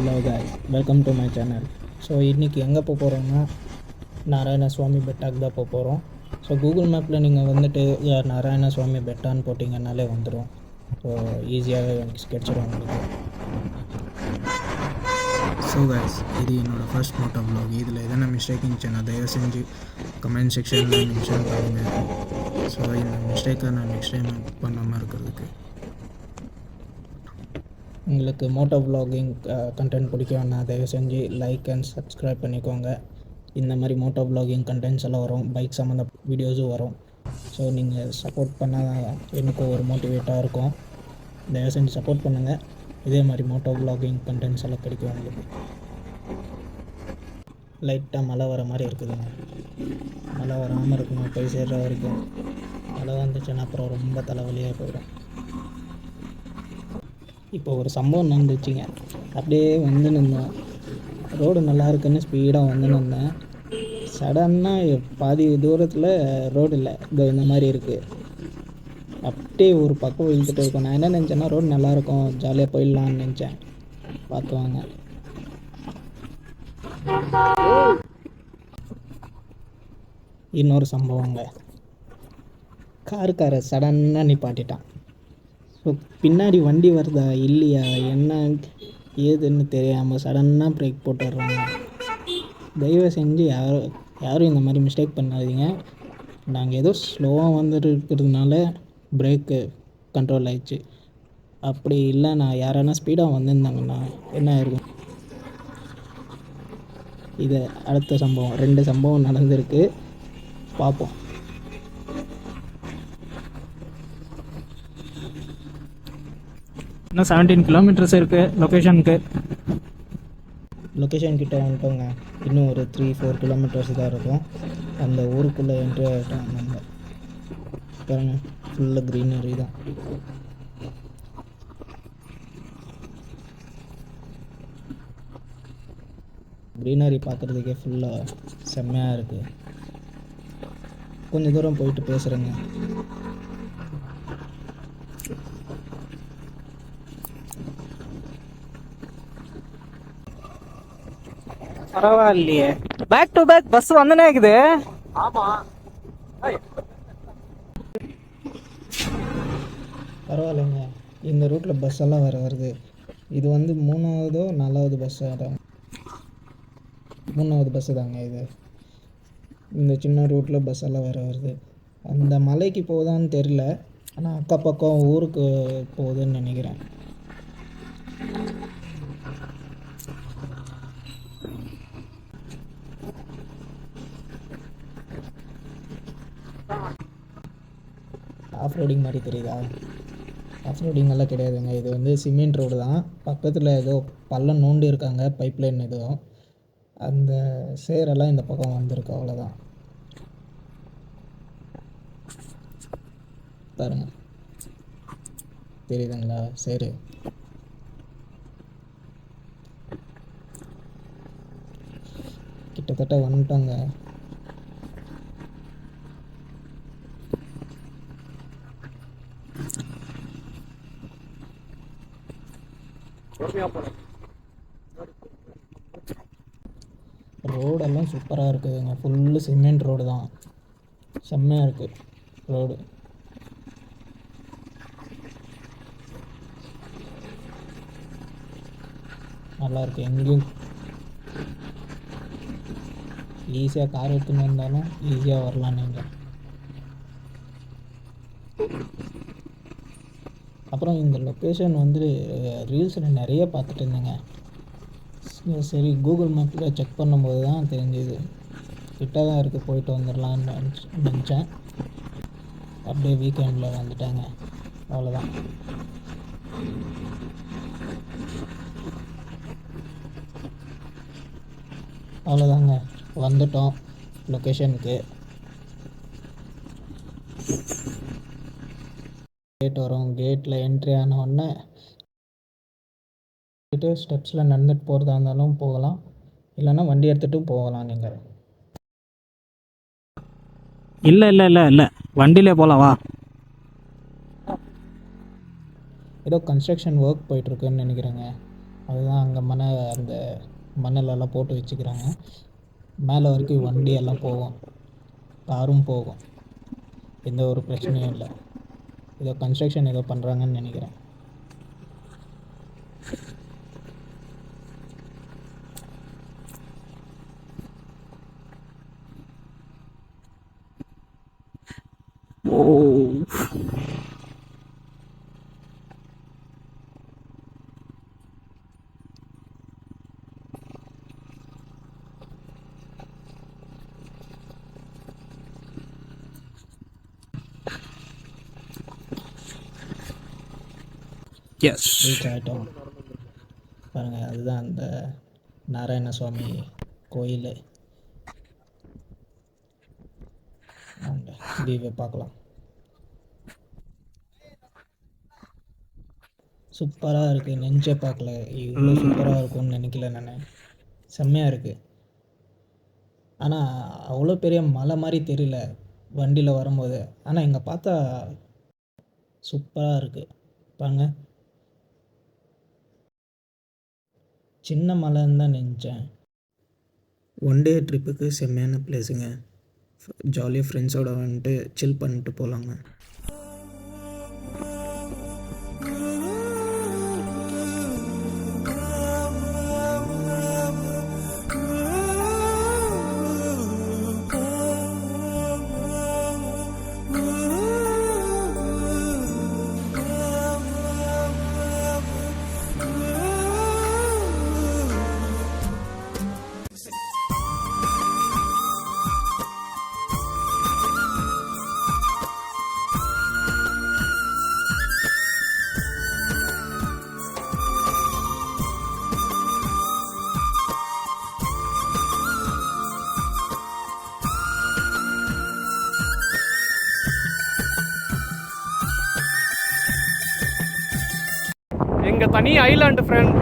Hello guys, welcome to my channel. So இன்றைக்கி எங்கே போக போகிறோம்னா நாராயணசுவாமி பெட்டாக்கு தான் போக போகிறோம். ஸோ கூகுள் மேப்பில் நீங்கள் வந்துட்டு நாராயணசுவாமி பெட்டான்னு போட்டிங்கன்னாலே வந்துடும். ஸோ ஈஸியாகவே கிடச்சிடும் உங்களுக்கு. ஸோ guys, இது என்னோடய ஃபர்ஸ்ட் மோட்டோ vlog. இதில் எதனா மிஸ்டேக் இருந்துச்சுன்னா தயவு செஞ்சு கமெண்ட் செக்ஷனில் மென்ஷன் பண்ணுங்கள். ஸோ இந்த மிஸ்டேக்கை நான் நெக்ஸ்ட் டைம் பண்ணாமல் இருக்கிறதுக்கு. உங்களுக்கு மோட்டோ விலாகிங் கண்டென்ட் பிடிக்கும்னா தயவு செஞ்சு லைக் அண்ட் சப்ஸ்கிரைப் பண்ணிக்கோங்க. இந்த மாதிரி மோட்டோ விலாகிங் கண்டென்ட்ஸ் எல்லாம் வரும், பைக் சம்மந்த வீடியோஸும் வரும். ஸோ நீங்கள் சப்போர்ட் பண்ணால் எனக்கு ஒரு மோட்டிவேட்டாக இருக்கும். தயவு செஞ்சு சப்போர்ட் பண்ணுங்கள். இதே மாதிரி மோட்டோ விலாகிங் கண்டென்ட்ஸ் எல்லாம் கிடைக்கும் உங்களுக்கு. லைட்டாக மழை வர மாதிரி இருக்குதுங்க. மழை வராமல் இருக்கணும் போய் சேர்ற வரைக்கும். மழை வந்துச்சுன்னா அப்புறம் ரொம்ப தலைவலியாக போயிடும். இப்போ ஒரு சம்பவம் நடந்துச்சுங்க. அப்படியே வந்து நின்றேன், ரோடு நல்லா இருக்குன்னு ஸ்பீடாக வந்து நின்றேன். சடன்னாக பாதி தூரத்தில் ரோடு இல்லை, இந்த மாதிரி இருக்குது. அப்படியே ஒரு பக்கம் இழுத்துட்டு இருக்கோம். நான் என்ன நினச்சேன்னா ரோடு நல்லாயிருக்கும், ஜாலியாக போயிடலான்னு நினச்சேன். பார்த்துவாங்க. இன்னொரு சம்பவங்க, காருக்கார சடன்னாக நிப்பாட்டிட்டான். ஸோ பின்னாடி வண்டி வருதா இல்லையா என்ன ஏதுன்னு தெரியாமல் சடன்னாக பிரேக் போட்டுடுறாங்க. தயவு செஞ்சு யாரும் இந்த மாதிரி மிஸ்டேக் பண்ணாதீங்க. நாங்கள் ஏதோ ஸ்லோவாக வந்துட்டு இருக்கிறதுனால பிரேக்கு கண்ட்ரோல் ஆயிடுச்சு. அப்படி இல்லை நான் யாரானா ஸ்பீடாக வந்திருந்தாங்கன்னா என்ன ஆயிருக்கும். இது அடுத்த சம்பவம், 2 சம்பவம் நடந்திருக்கு, பார்ப்போம். இன்னும் 17 கிலோமீட்டர்ஸ் இருக்குது லொக்கேஷனுக்கு. லொக்கேஷன் கிட்டே வந்துட்டோங்க. இன்னும் ஒரு 3-4 கிலோமீட்டர்ஸ் தான் இருக்கும். அந்த ஊருக்குள்ளே என்ட்ரி ஆகிட்டோம். நம்ம பாருங்க, ஃபுல்லாக க்ரீனரி தான். க்ரீனரி பார்க்குறதுக்கே ஃபுல்லாக செம்மையாக இருக்குது. கொஞ்சம் தூரம் போயிட்டு பேசுகிறேங்க. பரவாயில்லையே, பேக் டு பேக் பஸ் வந்துனே இருக்குது. ஆமா, பரவாயில்லைங்க. இந்த ரூட்டில் பஸ் எல்லாம் வருது. இது வந்து 3வது 4வது பஸ் தான். 3வது பஸ்ஸு தாங்க இது. இந்த சின்ன ரூட்டில் பஸ் எல்லாம் வருது. அந்த மலைக்கு போகுதான்னு தெரில, ஆனால் அக்கா பக்கம் ஊருக்கு போகுதுன்னு நினைக்கிறேன். ஆஃப் ரோடிங் மாதிரி தெரியுதா? ஆஃப் ரோடிங் எல்லாம் கிடையாதுங்க. இது வந்து சிமெண்ட் ரோடு தான். பக்கத்தில் ஏதோ பள்ளம் நோண்டி இருக்காங்க, பைப் லைன் எதுவும். அந்த சேரெல்லாம் இந்த பக்கம் வந்திருக்கு, அவ்வளோதான். பாருங்க, தெரியுதுங்களா சரி. கிட்டத்தட்ட வந்துட்டோங்க. ரோடெல்லாம் சூப்பராக இருக்குதுங்க. ஃபுல்லு சிமெண்ட் ரோடு தான். செம்மையாக இருக்குது ரோடு. நல்லாயிருக்கு. எங்கேயும் ஈஸியாக கார் எடுத்துன்னு வந்தாலும் ஈஸியாக வரலாம் நீங்கள். அப்புறம் இந்த லொக்கேஷன் வந்து ரீல்ஸில் நிறைய பார்த்துட்டு இருந்தேங்க. சரி கூகுள் மேப்பில் செக் பண்ணும்போது தான் தெரிஞ்சுது கிட்ட தான் இருக்குது, போயிட்டு வந்துடலான்னு நினச்சேன். அப்படியே வீக்கெண்டில் வந்துட்டாங்க, அவ்வளோதான். அவ்வளோதாங்க, வந்துட்டோம் லொக்கேஷனுக்கு. கேட் வரும். கேட்டில் என்ட்ரி ஆனவுடனே ஸ்டெப்ஸில் நடந்துட்டு போகிறதா இருந்தாலும் போகலாம், இல்லைன்னா வண்டி எடுத்துகிட்டும் போகலாம். நீங்கள் இல்லை வண்டியிலே போகலாம் வா. ஏதோ கன்ஸ்ட்ரக்ஷன் ஒர்க் போயிட்டுருக்குன்னு நினைக்கிறேங்க. அதுதான் அங்கே அந்த மணலெல்லாம் போட்டு வச்சுக்கிறாங்க. மேலே வரைக்கும் வண்டி எல்லாம் போகும், காரும் போகும், எந்த ஒரு பிரச்சனையும் இல்லை. ஏதோ கன்ஸ்ட்ரக்ஷன் ஏதோ பண்ணுறாங்கன்னு நினைக்கிறேன். ஓ, ரீச் ஆகிட்டோம் பாருங்கள். அதுதான் அந்த நாராயணசுவாமி கோயில். அந்த வியூவை பார்க்கலாம். சூப்பராக இருக்குது. நெஞ்சே பார்க்கல இவ்வளோ சூப்பராக இருக்கும்னு நினைக்கல நான். செம்மையாக இருக்குது. ஆனால் அவ்வளோ பெரிய மலை மாதிரி தெரியல வண்டியில் வரும்போது. ஆனால் இங்கே பார்த்தா சூப்பராக இருக்குது பாருங்க. சின்ன மலைன்னு தான் நினச்சேன். ஒன் டே ட்ரிப்புக்கு செம்மையான பிளேஸுங்க. ஜாலியாக ஃப்ரெண்ட்ஸோடு வந்துட்டு சில் பண்ணிட்டு போகலாங்க. எங்கள் தனி ஐலாண்டு ஃப்ரெண்ட்